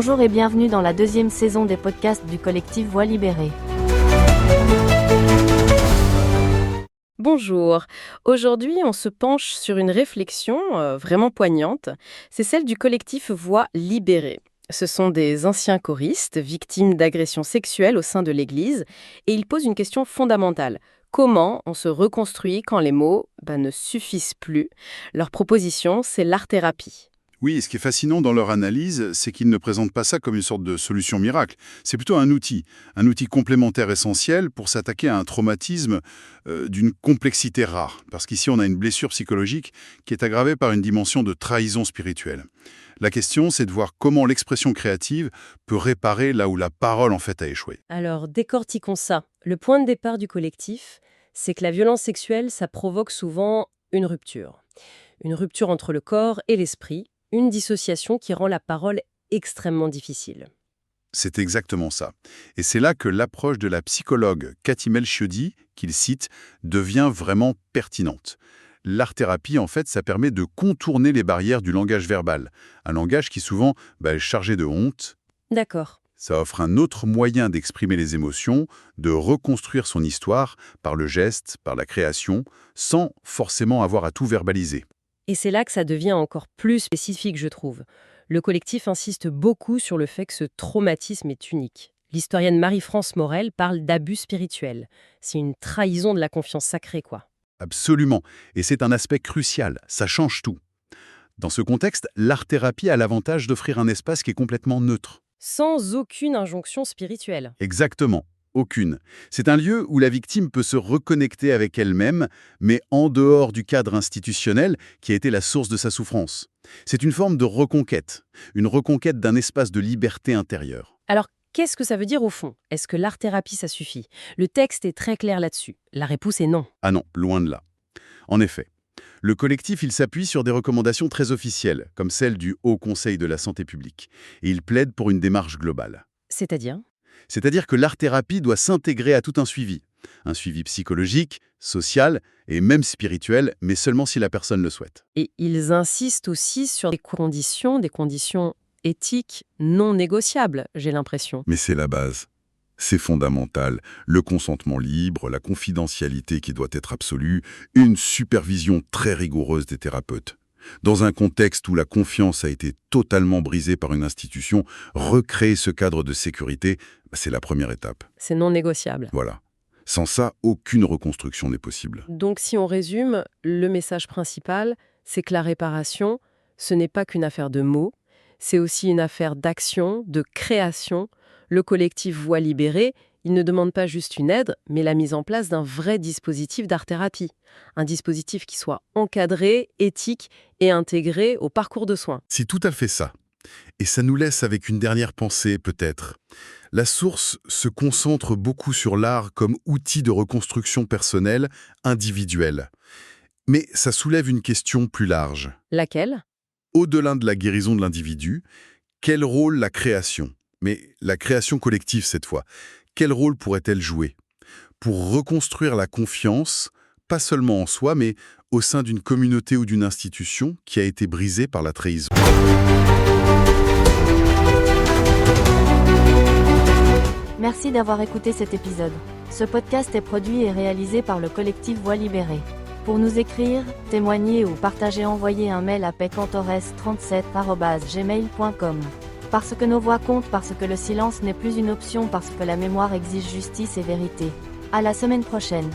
Bonjour et bienvenue dans la deuxième saison des podcasts du collectif Voix libérée. Bonjour, aujourd'hui on se penche sur une réflexion vraiment poignante, c'est celle du collectif Voix libérée. Ce sont des anciens choristes victimes d'agressions sexuelles au sein de l'Église et ils posent une question fondamentale. Comment on se reconstruit quand les mots ne suffisent plus? Leur proposition, c'est l'art-thérapie. Oui, et ce qui est fascinant dans leur analyse, c'est qu'ils ne présentent pas ça comme une sorte de solution miracle. C'est plutôt un outil complémentaire essentiel pour s'attaquer à un traumatisme d'une complexité rare. Parce qu'ici, on a une blessure psychologique qui est aggravée par une dimension de trahison spirituelle. La question, c'est de voir comment l'expression créative peut réparer là où la parole, en fait, a échoué. Alors, décortiquons ça. Le point de départ du collectif, c'est que la violence sexuelle, ça provoque souvent une rupture. Une rupture entre le corps et l'esprit. Une dissociation qui rend la parole extrêmement difficile. C'est exactement ça. Et c'est là que l'approche de la psychologue Cathy Melchiodi, qu'il cite, devient vraiment pertinente. L'art-thérapie, en fait, ça permet de contourner les barrières du langage verbal. Un langage qui souvent est chargé de honte. D'accord. Ça offre un autre moyen d'exprimer les émotions, de reconstruire son histoire par le geste, par la création, sans forcément avoir à tout verbaliser. Et c'est là que ça devient encore plus spécifique, je trouve. Le collectif insiste beaucoup sur le fait que ce traumatisme est unique. L'historienne Marie-France Morel parle d'abus spirituel. C'est une trahison de la confiance sacrée, quoi. Absolument. Et c'est un aspect crucial. Ça change tout. Dans ce contexte, l'art-thérapie a l'avantage d'offrir un espace qui est complètement neutre. Sans aucune injonction spirituelle. Exactement. Aucune. C'est un lieu où la victime peut se reconnecter avec elle-même, mais en dehors du cadre institutionnel qui a été la source de sa souffrance. C'est une forme de reconquête, une reconquête d'un espace de liberté intérieure. Alors, qu'est-ce que ça veut dire au fond? Est-ce que l'art-thérapie, ça suffit? Le texte est très clair là-dessus. La réponse est non. Ah non, loin de là. En effet, le collectif, il s'appuie sur des recommandations très officielles, comme celle du Haut Conseil de la Santé publique, et il plaide pour une démarche globale. C'est-à-dire? C'est-à-dire que l'art-thérapie doit s'intégrer à tout un suivi psychologique, social et même spirituel, mais seulement si la personne le souhaite. Et ils insistent aussi sur des conditions éthiques non négociables, j'ai l'impression. Mais c'est la base. C'est fondamental. Le consentement libre, la confidentialité qui doit être absolue, une supervision très rigoureuse des thérapeutes. Dans un contexte où la confiance a été totalement brisée par une institution, recréer ce cadre de sécurité, c'est la première étape. C'est non négociable. Voilà. Sans ça, aucune reconstruction n'est possible. Donc si on résume, le message principal, c'est que la réparation, ce n'est pas qu'une affaire de mots, c'est aussi une affaire d'action, de création. Le collectif Voix libérée, il ne demande pas juste une aide, mais la mise en place d'un vrai dispositif d'art-thérapie. Un dispositif qui soit encadré, éthique et intégré au parcours de soins. C'est tout à fait ça. Et ça nous laisse avec une dernière pensée, peut-être. La source se concentre beaucoup sur l'art comme outil de reconstruction personnelle, individuelle. Mais ça soulève une question plus large. Laquelle? Au-delà de la guérison de l'individu, quel rôle la création, mais la création collective cette fois, quel rôle pourrait-elle jouer pour reconstruire la confiance, pas seulement en soi, mais au sein d'une communauté ou d'une institution qui a été brisée par la trahison? Merci d'avoir écouté cet épisode. Ce podcast est produit et réalisé par le collectif Voix libérée. Pour nous écrire, témoigner ou partager, envoyez un mail à pecantores37@gmail.com. Parce que nos voix comptent, parce que le silence n'est plus une option, parce que la mémoire exige justice et vérité. À la semaine prochaine.